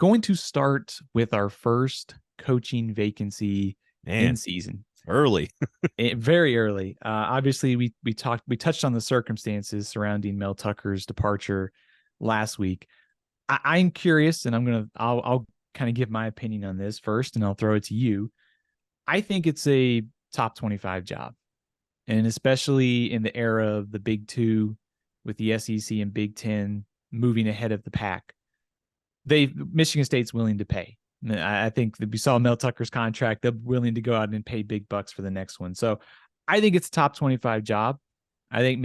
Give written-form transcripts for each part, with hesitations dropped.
going to start with our first coaching vacancy in season. Early. Very early. Obviously, we touched on the circumstances surrounding Mel Tucker's departure last week. I'm curious, and I'll kind of give my opinion on this first, and I'll throw it to you. I think it's a top 25 job, and especially in the era of the Big Two, with the SEC and Big Ten moving ahead of the pack, Michigan State's willing to pay. I think that we saw Mel Tucker's contract. They're willing to go out and pay big bucks for the next one. So I think it's a top 25 job. I think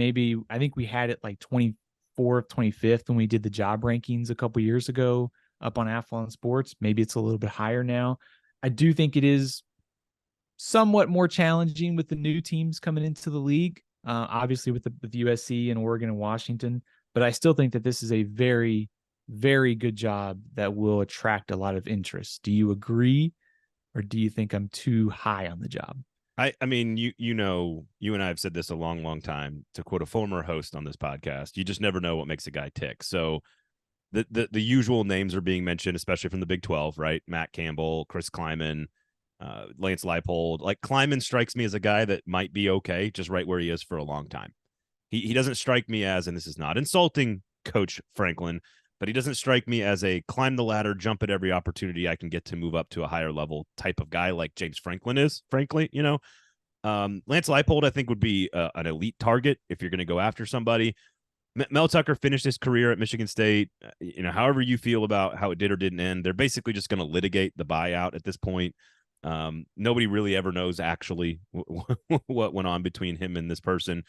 we had it like 24th, 25th when we did the job rankings a couple years ago up on Athlon Sports. Maybe it's a little bit higher now. I do think it is somewhat more challenging with the new teams coming into the league, obviously with USC and Oregon and Washington. But I still think that this is a very, very good job that will attract a lot of interest. Do you agree, or do you think I'm too high on the job? I mean, you know, you and I have said this a long, long time. To quote a former host on this podcast, you just never know what makes a guy tick. So the usual names are being mentioned, especially from the Big 12, right? Matt Campbell, Chris Klieman, Lance Leipold. Like, Klieman strikes me as a guy that might be okay, just right where he is for a long time. He doesn't strike me as, and this is not insulting Coach Franklin, but he doesn't strike me as a climb the ladder, jump at every opportunity I can get to move up to a higher level type of guy like James Franklin is, frankly. You know, Lance Leipold, I think, would be an elite target if you're going to go after somebody. Mel Tucker finished his career at Michigan State. You know, however you feel about how it did or didn't end, they're basically just going to litigate the buyout at this point. Nobody really ever knows actually what went on between him and this person.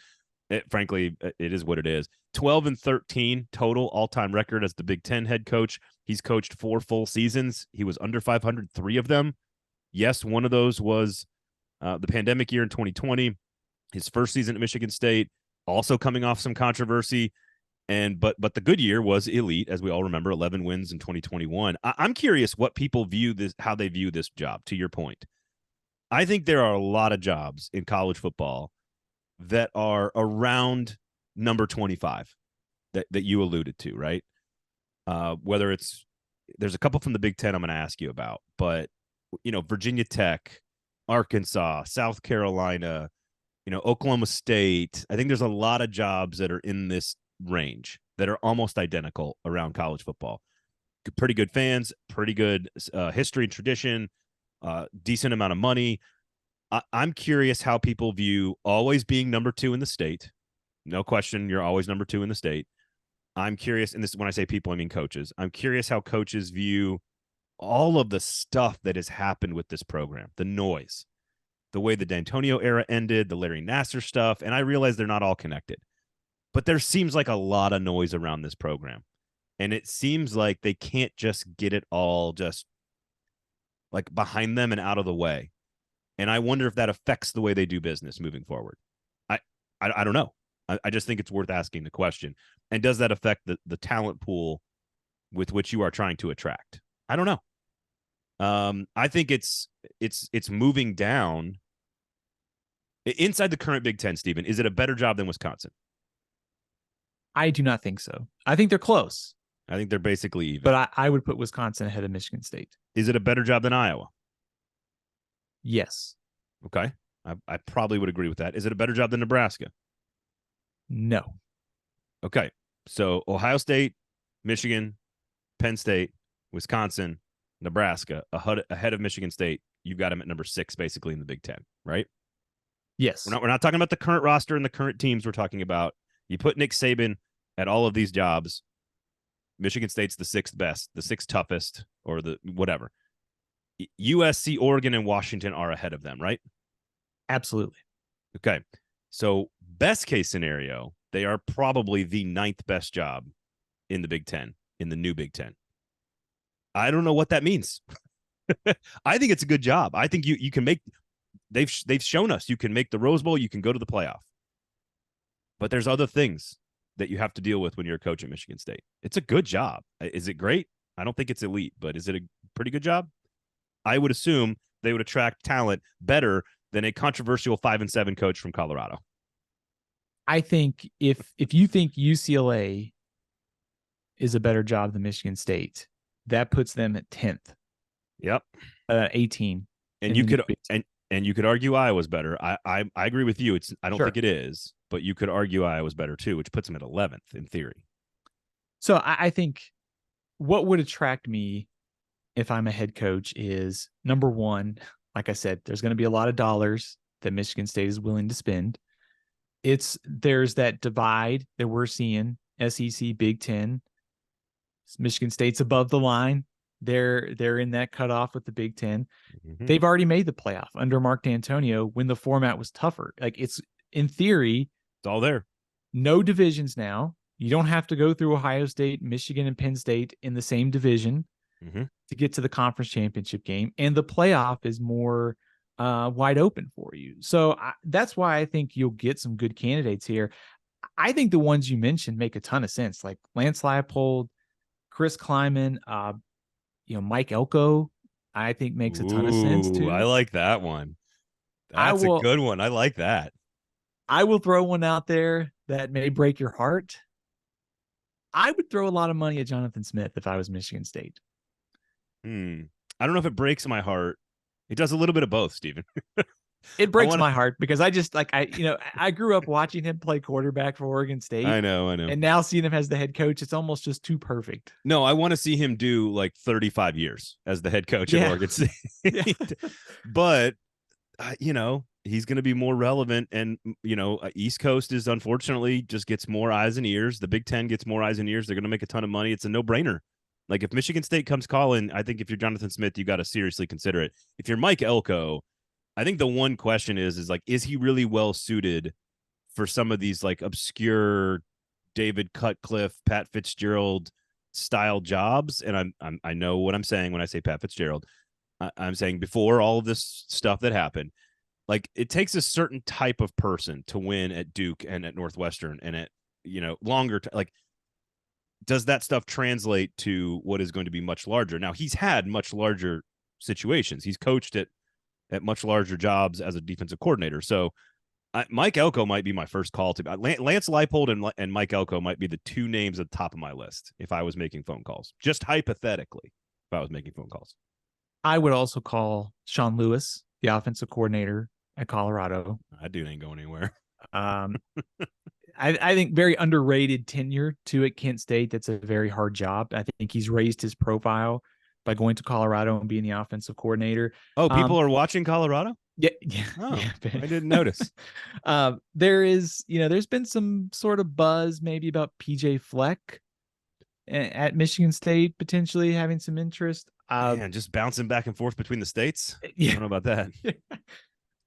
Frankly, it is what it is. 12-13 total all-time record as the Big Ten head coach. He's coached 4 full seasons. He was under 500 3 of them. Yes, one of those was the pandemic year in 2020. His first season at Michigan State, also coming off some controversy. But the good year was elite, as we all remember, 11 wins in 2021. I'm curious what people how they view this job, to your point. I think there are a lot of jobs in college football that are around number 25 that you alluded to, right? Whether there's a couple from the Big Ten I'm going to ask you about, but, you know, Virginia Tech, Arkansas, South Carolina, you know, Oklahoma State. I think there's a lot of jobs that are in this range that are almost identical around college football. Pretty good fans, pretty good history and tradition, decent amount of money. I'm curious how people view always being number 2 in the state. No question, you're always number 2 in the state. I'm curious, and this, when I say people, I mean coaches. I'm curious how coaches view all of the stuff that has happened with this program, the noise, the way the D'Antonio era ended, the Larry Nassar stuff, and I realize they're not all connected. But there seems like a lot of noise around this program, and it seems like they can't just get it all just like behind them and out of the way. And I wonder if that affects the way they do business moving forward. I don't know. I just think it's worth asking the question. And does that affect the talent pool with which you are trying to attract? I don't know. I think it's moving down inside the current Big Ten. Stephen, is it a better job than Wisconsin? I do not think so. I think they're close. I think they're basically even. But I would put Wisconsin ahead of Michigan State. Is it a better job than Iowa? Yes. Okay. I probably would agree with that. Is it a better job than Nebraska? No. Okay. So Ohio State, Michigan, Penn State, Wisconsin, Nebraska, ahead of Michigan State. You've got them at number 6, basically, in the Big Ten, right? Yes. We're not talking about the current roster and the current teams. We're talking about, you put Nick Saban at all of these jobs. Michigan State's the 6th best, the 6th toughest, or the whatever. USC, Oregon, and Washington are ahead of them, right? Absolutely. Okay. So best case scenario, they are probably the 9th best job in the Big Ten, in the new Big Ten. I don't know what that means. I think it's a good job. I think you can make, they've shown us you can make the Rose Bowl, you can go to the playoff. But there's other things that you have to deal with when you're a coach at Michigan State. It's a good job. Is it great? I don't think it's elite, but is it a pretty good job? I would assume they would attract talent better than a controversial 5-7 coach from Colorado. I think if you think UCLA is a better job than Michigan State, That puts them at 10th, Yep. 18. And in you the new could Big Ten. and you could argue Iowa's better. I agree with you. I don't think Sure. it is, but you could argue Iowa's better too, which puts them at 11th in theory. So I think what would attract me if I'm a head coach is, number one, like I said, there's going to be a lot of dollars that Michigan State is willing to spend. There's that divide that we're seeing, SEC, Big Ten. Michigan State's above the line. They're in that cutoff with the Big Ten. Mm-hmm. They've already made the playoff under Mark D'Antonio when the format was tougher. Like, it's, in theory, It's all there. no divisions now. You don't have to go through Ohio State, Michigan, and Penn State in the same division to get to the conference championship game. And the playoff is more wide open for you. So that's why I think you'll get some good candidates here. I think the ones you mentioned make a ton of sense, like Lance Leipold, Chris Klieman, Mike Elko, I think makes a ton of sense Ooh, I too. like that one. I That's a will good one. I like that. I will throw one out there that may break your heart. I would throw a lot of money at Jonathan Smith if I was Michigan State. I don't know if it breaks my heart. It does a little bit of both, Stephen. It breaks my heart because I just I grew up watching him play quarterback for Oregon State. I know. And now seeing him as the head coach, it's almost just too perfect. No, I want to see him do like 35 years as the head coach at Oregon State. Yeah. But, he's going to be more relevant. And, East Coast is unfortunately just gets more eyes and ears. The Big Ten gets more eyes and ears. They're going to make a ton of money. It's a no-brainer. Like, if Michigan State comes calling, I think if you're Jonathan Smith, you got to seriously consider it. If you're Mike Elko, I think the one question is is he really well suited for some of these like obscure David Cutcliffe, Pat Fitzgerald style jobs? And I know what I'm saying when I say Pat Fitzgerald. I'm saying before all of this stuff that happened, like, it takes a certain type of person to win at Duke and at Northwestern and at longer like, does that stuff translate to what is going to be much larger? Now, he's had much larger situations. He's coached at much larger jobs as a defensive coordinator. So Mike Elko might be my first call to Lance Leipold and Mike Elko might be the two names at the top of my list if I was making phone calls, just hypothetically, if I was making phone calls. I would also call Sean Lewis, the offensive coordinator at Colorado. That dude ain't going anywhere. I think very underrated tenure too at Kent State. That's a very hard job. I think he's raised his profile by going to Colorado and being the offensive coordinator. Oh, people are watching Colorado? Yeah. Oh, yeah. I didn't notice. There's been some sort of buzz maybe about PJ Fleck at Michigan State potentially having some interest. Man, just bouncing back and forth between the states. Yeah. I don't know about that.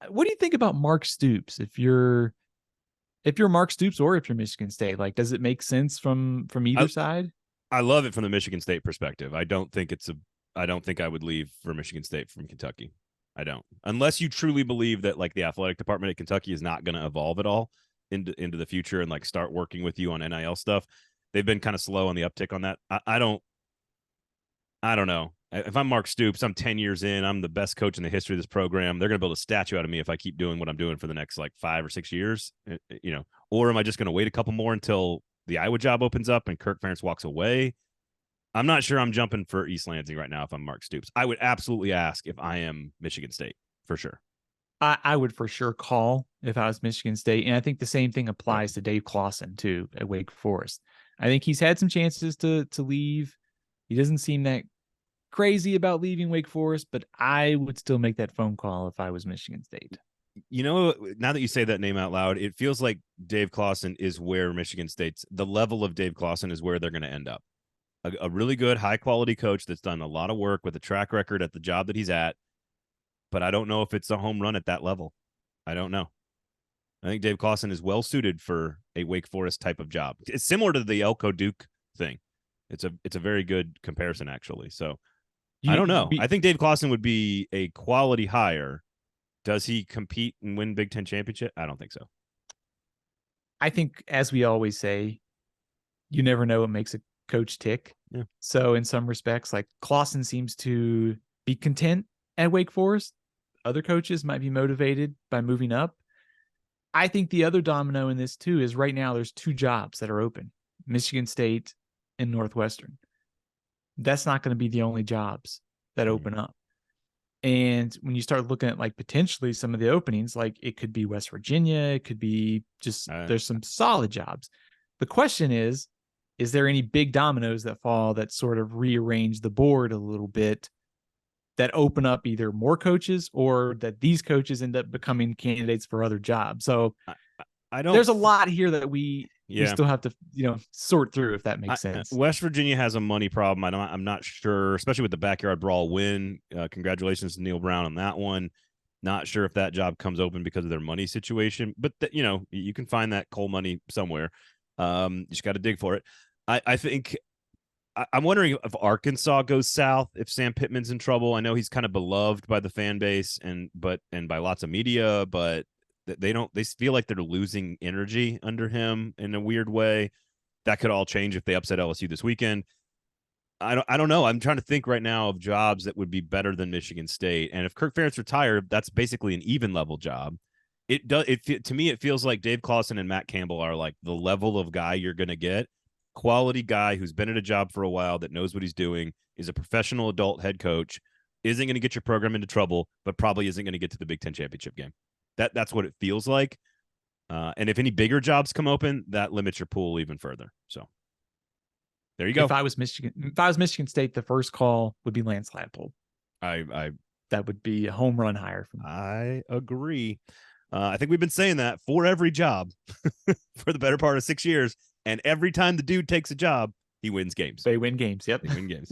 What do you think about Mark Stoops? If you're Mark Stoops or if you're Michigan State, like, does it make sense from either side? I love it from the Michigan State perspective. I don't think I would leave for Michigan State from Kentucky. I don't. Unless you truly believe that like the athletic department at Kentucky is not going to evolve at all into the future and like start working with you on NIL stuff. They've been kind of slow on the uptick on that. I don't know. If I'm Mark Stoops, I'm 10 years in. I'm the best coach in the history of this program. They're going to build a statue out of me if I keep doing what I'm doing for the next like 5 or 6 years, or am I just going to wait a couple more until the Iowa job opens up and Kirk Ferentz walks away? I'm not sure I'm jumping for East Lansing right now if I'm Mark Stoops. I would absolutely ask if I am Michigan State, for sure. I would for sure call if I was Michigan State. And I think the same thing applies to Dave Clawson, too, at Wake Forest. I think he's had some chances to leave. He doesn't seem that crazy about leaving Wake Forest, but I would still make that phone call if I was Michigan State. Now that you say that name out loud, it feels like Dave Clawson is where Michigan State's, the level of Dave Clawson is where they're going to end up. A really good, high-quality coach that's done a lot of work with a track record at the job that he's at, but I don't know if it's a home run at that level. I don't know. I think Dave Clawson is well-suited for a Wake Forest type of job. It's similar to the Elko Duke thing. It's a very good comparison, actually. So I don't know. I think Dave Clawson would be a quality hire. Does he compete and win Big Ten championship? I don't think so. I think, as we always say, you never know what makes a coach tick. Yeah. So in some respects, like, Clawson seems to be content at Wake Forest. Other coaches might be motivated by moving up. I think the other domino in this too is right now there's 2 jobs that are open: Michigan State and Northwestern. that's not going to be the only jobs that open up. And when you start looking at like potentially some of the openings, like it could be West Virginia, it could be just there's some solid jobs. The question is there any big dominoes that fall that sort of rearrange the board a little bit that open up either more coaches or that these coaches end up becoming candidates for other jobs? So I don't. There's a lot here that we still have to sort through, if that makes sense. West Virginia has a money problem. I'm not sure, especially with the backyard brawl win. Congratulations to Neil Brown on that one. Not sure if that job comes open because of their money situation, but you can find that coal money somewhere. You just got to dig for it. I think I'm wondering if Arkansas goes south, if Sam Pittman's in trouble. I know he's kind of beloved by the fan base and by lots of media, but they feel like they're losing energy under him in a weird way. That could all change if they upset LSU this weekend. I don't know. I'm trying to think right now of jobs that would be better than Michigan State. And if Kirk Ferentz retired, that's basically an even level job. To me, it feels like Dave Clawson and Matt Campbell are like the level of guy you're going to get. Quality guy who's been at a job for a while, that knows what he's doing, is a professional adult head coach, isn't going to get your program into trouble, but probably isn't going to get to the Big Ten championship game. That's what it feels like. And if any bigger jobs come open, that limits your pool even further. So there you go. If I was Michigan State, the first call would be Lance Leipold. That would be a home run hire for me. I agree. I think we've been saying that for every job for the better part of 6 years. And every time the dude takes a job, he wins games. They win games. Yep. They win games.